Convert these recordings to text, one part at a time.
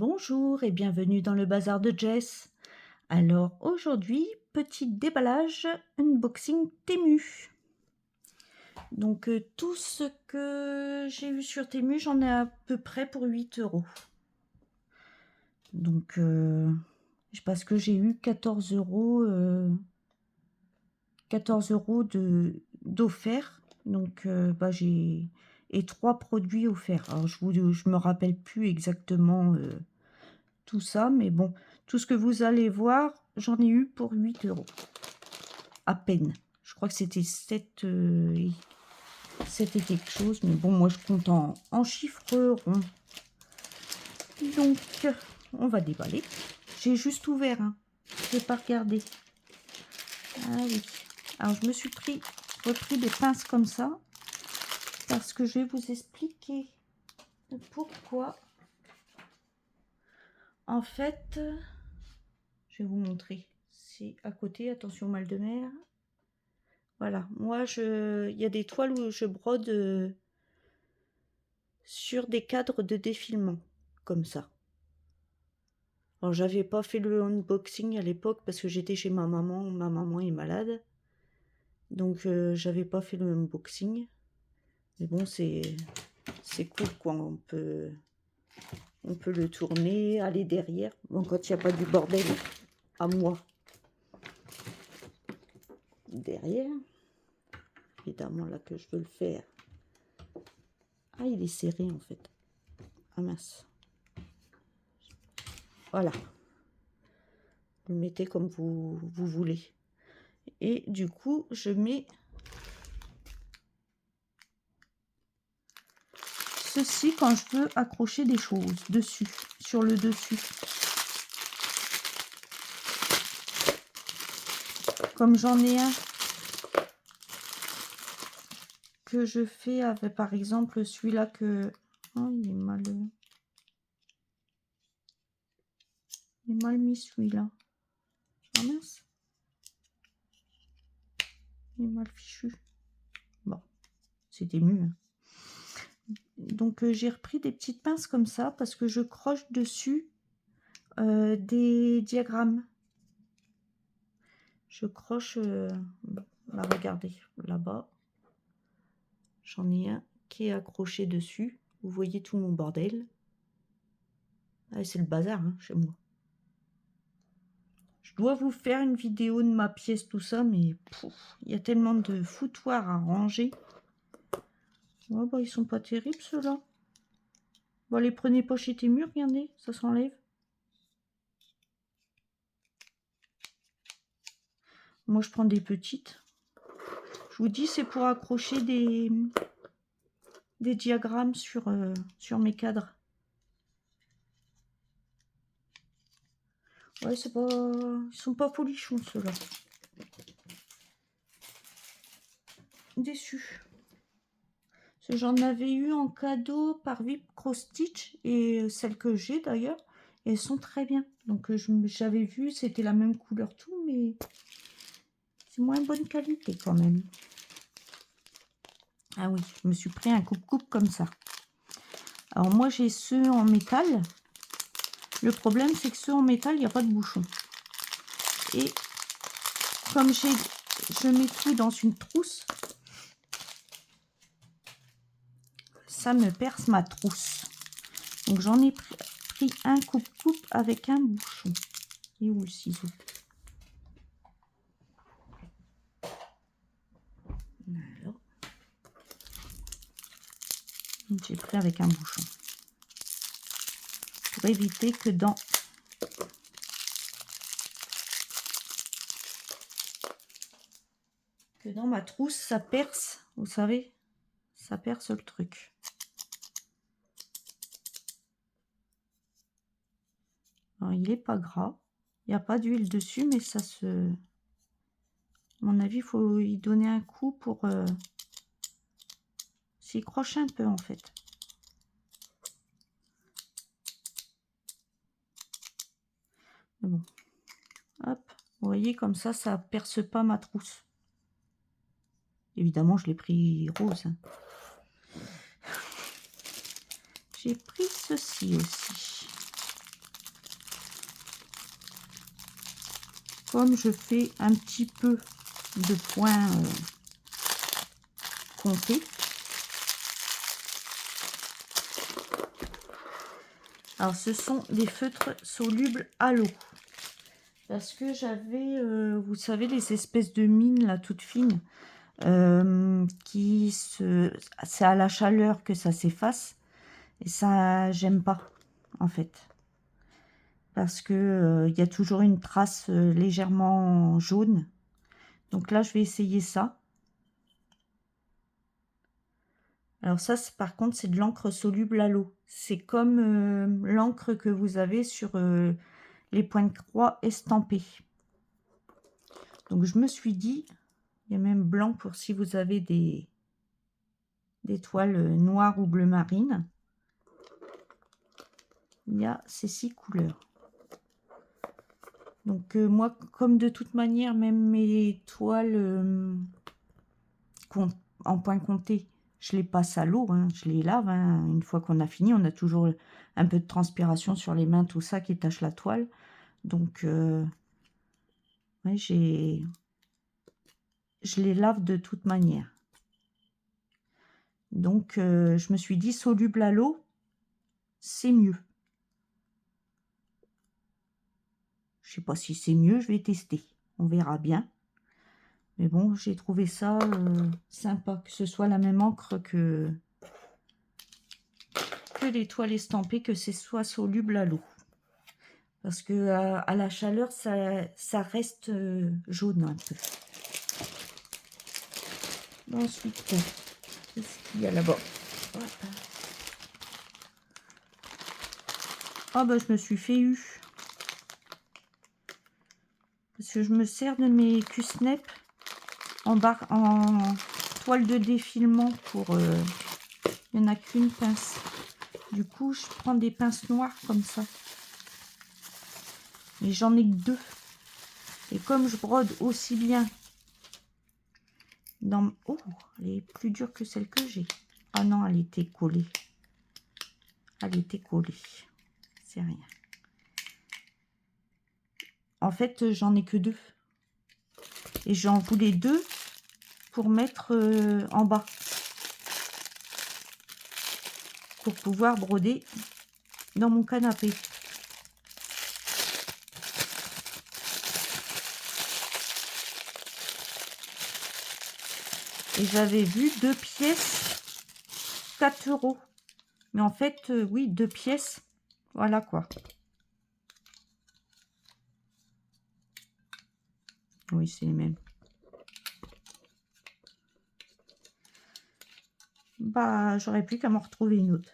Bonjour et bienvenue dans le bazar de Jess. Alors aujourd'hui, petit déballage, unboxing Temu. Donc tout ce que j'ai eu sur Temu, j'en ai à peu près pour 8 euros. Donc parce que j'ai eu 14 euros, 14 euros d'offert. Donc j'ai et 3 produits offerts. Alors je me rappelle plus exactement tout ça, mais bon, tout ce que vous allez voir, j'en ai eu pour 8 euros. À peine. Je crois que c'était 7 et quelque chose, mais bon, moi je compte en chiffres ronds. Donc, on va déballer. J'ai juste ouvert, hein. Je n'ai pas regardé. Ah oui. Alors, je me suis repris des pinces comme ça, parce que je vais vous expliquer pourquoi. En fait, je vais vous montrer. C'est à côté, attention mal de mer. Voilà, moi, il y a des toiles où je brode sur des cadres de défilement, comme ça. Alors, j'avais pas fait le unboxing à l'époque parce que j'étais chez ma maman est malade. Donc, j'avais pas fait le unboxing. Mais bon, c'est cool, quoi. On peut le tourner, aller derrière. Bon, quand il n'y a pas du bordel à moi. Derrière. Évidemment, là, que je veux le faire. Ah, il est serré, en fait. Ah, mince. Voilà. Vous le mettez comme vous voulez. Et du coup, je mets ceci quand je veux accrocher des choses dessus, sur le dessus. Comme j'en ai un que je fais avec, par exemple, celui-là que... Oh, il est mal mis, celui-là. Ah mince. Il est mal fichu. Bon, c'était mieux. Hein. Donc, j'ai repris des petites pinces comme ça parce que je croche dessus des diagrammes. Je croche... là, regardez, là-bas. J'en ai un qui est accroché dessus. Vous voyez tout mon bordel. Ah, c'est le bazar, hein, chez moi. Je dois vous faire une vidéo de ma pièce, tout ça, mais il y a tellement de foutoirs à ranger. Oh, bah, ils sont pas terribles, ceux-là. Bon, les prenez pas chez Temu, regardez, ça s'enlève. Moi, je prends des petites. Je vous dis, c'est pour accrocher des diagrammes sur mes cadres. Ouais, c'est pas... Ils sont pas folichons, ceux-là. Déçu. J'en avais eu en cadeau par Vip Cross Stitch et celles que j'ai d'ailleurs, elles sont très bien. Donc j'avais vu, c'était la même couleur tout, mais c'est moins bonne qualité quand même. Ah oui, je me suis pris un coupe-coupe comme ça. Alors moi j'ai ceux en métal. Le problème c'est que ceux en métal, il n'y a pas de bouchon. Et comme je mets tout dans une trousse, ça me perce ma trousse. Donc j'en ai pris un coupe-coupe avec un bouchon. Et où le ciseau? Alors, j'ai pris avec un bouchon. Pour éviter que dans ma trousse, ça perce. Vous savez, ça perce le truc. Alors, il n'est pas gras. Il n'y a pas d'huile dessus, mais ça se... À mon avis, il faut y donner un coup pour s'y crocher un peu, en fait. Mais bon. Hop. Vous voyez, comme ça perce pas ma trousse. Évidemment, je l'ai pris rose. Hein. J'ai pris ceci aussi. comme je fais un petit peu de points comptés. Alors, ce sont des feutres solubles à l'eau. Parce que j'avais, vous savez, les espèces de mines, là, toutes fines, c'est à la chaleur que ça s'efface. Et ça, j'aime pas, en fait. Parce que il y a toujours une trace légèrement jaune. Donc là, je vais essayer ça. Alors ça, par contre, c'est de l'encre soluble à l'eau. C'est comme l'encre que vous avez sur les points de croix estampés. Donc je me suis dit, il y a même blanc pour si vous avez des toiles noires ou bleu marine. Il y a ces 6 couleurs. Donc moi, comme de toute manière, même mes toiles en point compté, je les passe à l'eau, hein, je les lave. Hein. Une fois qu'on a fini, on a toujours un peu de transpiration sur les mains, tout ça qui tache la toile. Donc, ouais, je les lave de toute manière. Donc, je me suis dit, soluble à l'eau, c'est mieux. Je sais pas si c'est mieux, je vais tester. On verra bien. Mais bon, j'ai trouvé ça sympa, que ce soit la même encre que les toiles estampées, que ce soit soluble à l'eau. Parce que à la chaleur, ça reste jaune un peu. Ensuite, qu'est-ce qu'il y a là-bas? Ah bah je me suis fait eu. Parce que je me sers de mes Q-Snap en toile de défilement pour... il n'y en a qu'une pince. Du coup, je prends des pinces noires comme ça. Mais j'en ai que 2. Et comme je brode aussi bien dans... Oh, elle est plus dure que celle que j'ai. Ah non, elle était collée. Elle était collée. C'est rien. En fait, j'en ai que 2. Et j'en voulais 2 pour mettre en bas. Pour pouvoir broder dans mon canapé. Et j'avais vu 2 pièces, 4 €. Mais en fait, oui, 2 pièces. Voilà quoi. Oui, c'est les mêmes. Bah, j'aurais plus qu'à m'en retrouver une autre.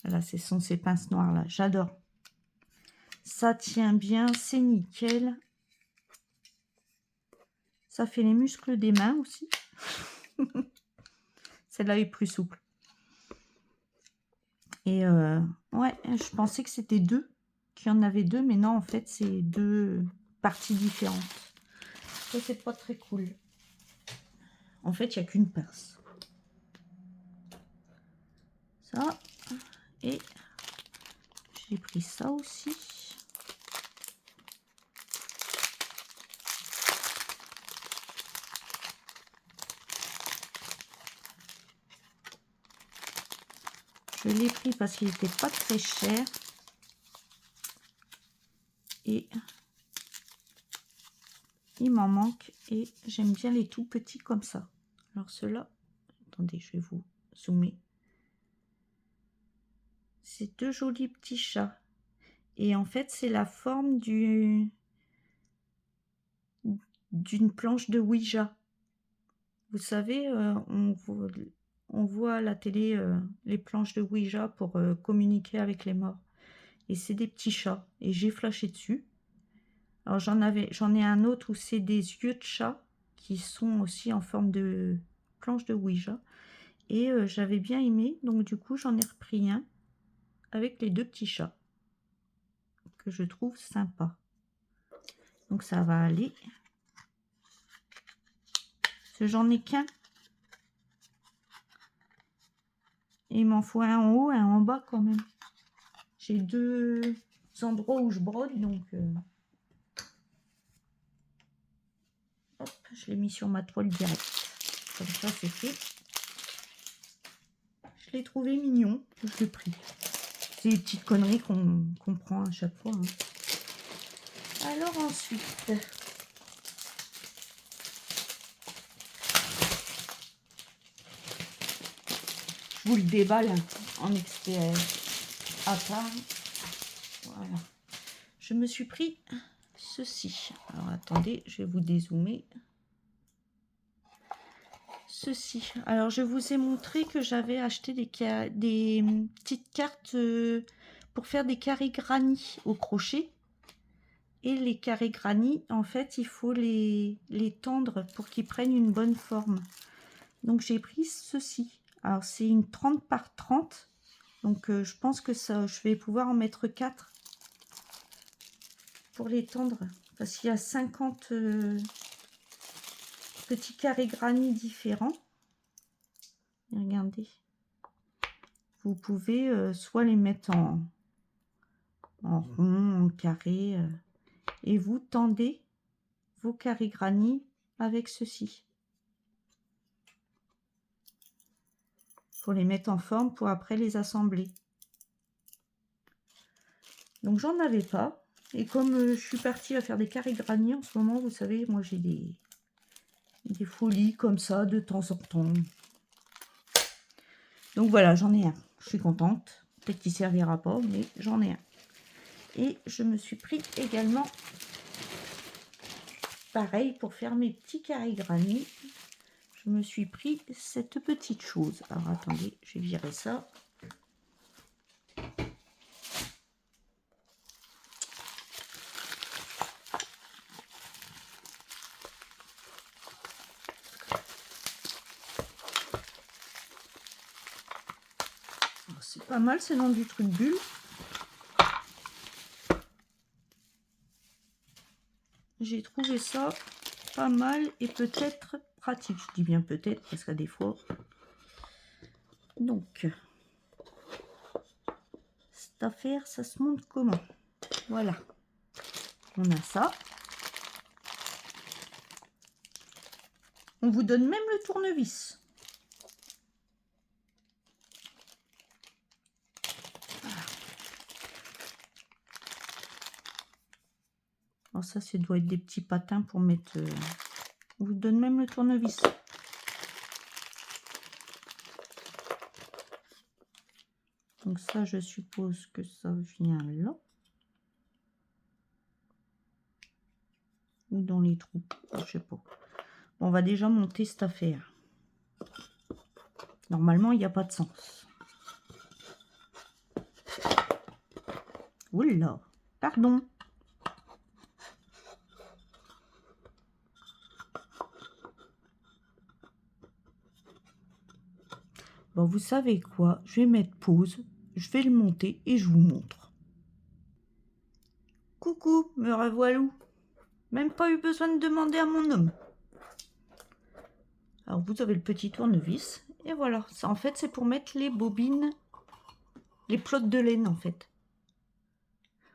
Voilà, ce sont ces pinces noires là. J'adore. Ça tient bien, c'est nickel. Ça fait les muscles des mains aussi. Celle-là est plus souple. Et ouais, je pensais que c'était 2. Qu'il y en avait 2, mais non, en fait, c'est 2 parties différentes. Ça, c'est pas très cool. En fait, il n'y a qu'une pince. Ça. Et j'ai pris ça aussi. Je l'ai pris parce qu'il n'était pas très cher. Et il m'en manque. Et j'aime bien les tout petits comme ça. Alors ceux-là, attendez, je vais vous zoomer. C'est 2 jolis petits chats. Et en fait, c'est la forme d'une planche de Ouija. Vous savez, on voit à la télé les planches de Ouija pour communiquer avec les morts. Et c'est des petits chats. Et j'ai flashé dessus. Alors j'en ai un autre où c'est des yeux de chat qui sont aussi en forme de planche de Ouija. Et j'avais bien aimé. Donc du coup, j'en ai repris un avec les 2 petits chats. Que je trouve sympa. Donc ça va aller. Parce que j'en ai qu'un. Et il m'en faut un en haut et un en bas quand même. J'ai 2 endroits où je brode, donc Hop, je l'ai mis sur ma toile direct. Comme ça, c'est fait. Je l'ai trouvé mignon. Je l'ai pris. C'est des petites conneries qu'on prend à chaque fois. Hein. Alors ensuite... Je vous le déballe en extérieur à part. Voilà. Je me suis pris ceci. Alors attendez, je vais vous dézoomer. Ceci. Alors je vous ai montré que j'avais acheté des petites cartes pour faire des carrés granits au crochet. Et les carrés granits, en fait, il faut les tendre pour qu'ils prennent une bonne forme. Donc j'ai pris ceci. Alors c'est une 30 par 30. Donc je pense que ça, je vais pouvoir en mettre 4 pour les tendre. Parce qu'il y a 50 petits carrés granits différents. Et regardez. Vous pouvez soit les mettre en rond, en carré. Et vous tendez vos carrés granits avec ceci. Pour les mettre en forme pour après les assembler. Donc j'en avais pas. Et comme je suis partie à faire des carrés granits en ce moment, vous savez, moi j'ai des folies comme ça de temps en temps. Donc voilà, j'en ai un. Je suis contente. Peut-être qu'il ne servira pas, mais j'en ai un. Et je me suis pris également, pareil, pour faire mes petits carrés granits. Je me suis pris cette petite chose. Alors attendez, je vais virer ça. C'est pas mal, c'est dans du truc bulle. J'ai trouvé ça pas mal et peut-être pratique. Je dis bien peut-être parce qu'à des fois... Donc, cette affaire, ça se monte comment? Voilà. On a ça. On vous donne même le tournevis. Voilà. Alors ça doit être des petits patins pour mettre... On vous donne même le tournevis. Donc ça, je suppose que ça vient là. Ou dans les trous. Je sais pas. Bon, on va déjà monter cette affaire. Normalement, il n'y a pas de sens. Oula, pardon. Bon, vous savez quoi? Je vais mettre pause. Je vais le monter et je vous montre. Coucou, me revoilà. Même pas eu besoin de demander à mon homme. Alors, vous avez le petit tournevis. Et voilà. Ça, en fait, c'est pour mettre les bobines, les plots de laine, en fait.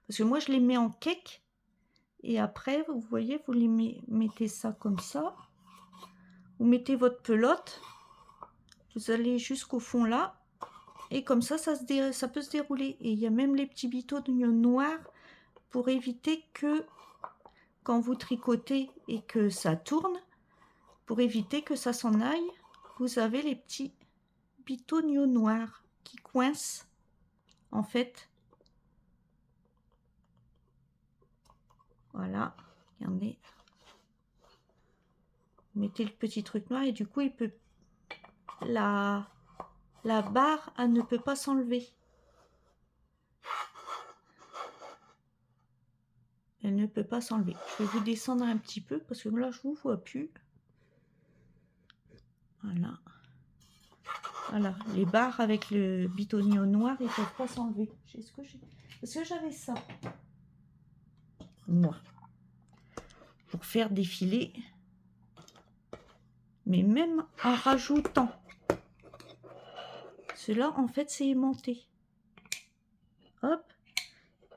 Parce que moi, je les mets en cake. Et après, vous voyez, vous les mettez ça comme ça. Vous mettez votre pelote. Vous allez jusqu'au fond là. Et comme ça, ça peut se dérouler. Et il y a même les petits bitons noirs pour éviter que, quand vous tricotez et que ça tourne, pour éviter que ça s'en aille, vous avez les petits bitons noirs qui coincent, en fait. Voilà, regardez. Vous mettez le petit truc noir et du coup, il peut... La barre, elle ne peut pas s'enlever. Elle ne peut pas s'enlever. Je vais vous descendre un petit peu parce que là, je vous vois plus. Voilà. Voilà. Les barres avec le bitonio noir, ils ne peuvent pas s'enlever. Parce que j'avais ça. Moi. Pour faire défiler. Mais même en rajoutant. Cela, en fait, c'est aimanté. Hop.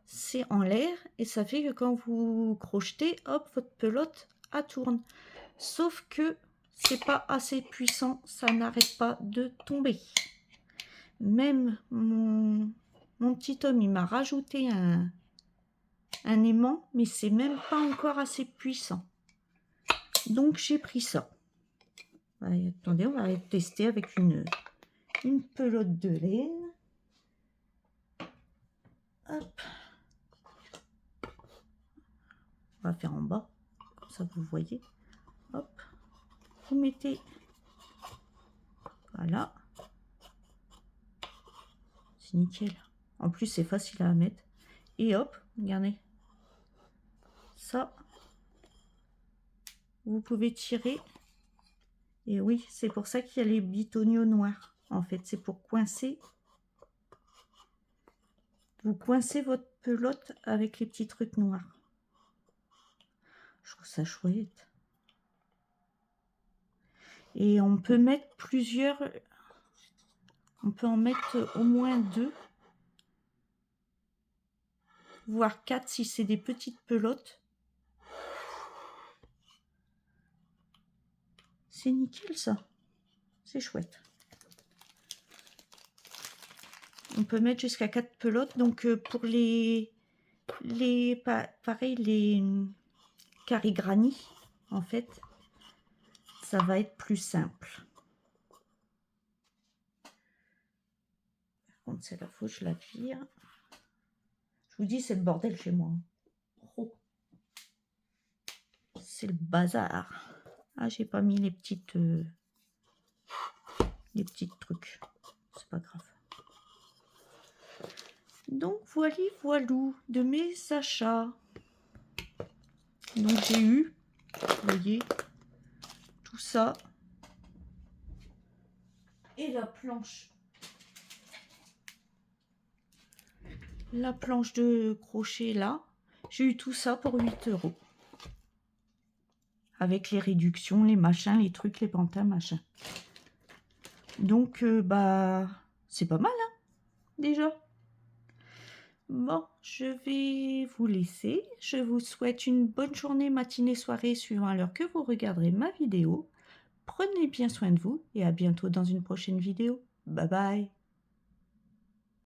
C'est en l'air et ça fait que quand vous crochetez, hop, votre pelote, elle tourne. Sauf que c'est pas assez puissant, ça n'arrête pas de tomber. Même mon petit homme, il m'a rajouté un aimant, mais c'est même pas encore assez puissant. Donc j'ai pris ça. Allez, attendez, on va tester avec une pelote de laine. Hop. On va faire en bas, comme ça vous voyez. Hop. Vous mettez, voilà. C'est nickel. En plus, c'est facile à mettre. Et hop, regardez. Ça, vous pouvez tirer. Et oui, c'est pour ça qu'il y a les bitonio noirs. En fait, c'est pour coincer. Vous coincez votre pelote avec les petits trucs noirs. Je trouve ça chouette. Et on peut mettre plusieurs. On peut en mettre au moins 2. Voire 4 si c'est des petites pelotes. C'est nickel ça. C'est chouette. On peut mettre jusqu'à 4 pelotes. Donc pour pareil, les Carigrani, en fait, ça va être plus simple. Par contre, c'est la faut que je la vire. Je vous dis, c'est le bordel chez moi. Oh. C'est le bazar. Ah, j'ai pas mis les petits trucs. C'est pas grave. Donc, voilou de mes achats. Donc, j'ai eu, vous voyez, tout ça. Et la planche. La planche de crochet, là. J'ai eu tout ça pour 8 €. Avec les réductions, les machins, les trucs, les pantins, machin. Donc, bah, c'est pas mal, hein, déjà. Bon, je vais vous laisser. Je vous souhaite une bonne journée, matinée, soirée, suivant l'heure que vous regarderez ma vidéo. Prenez bien soin de vous et à bientôt dans une prochaine vidéo. Bye bye.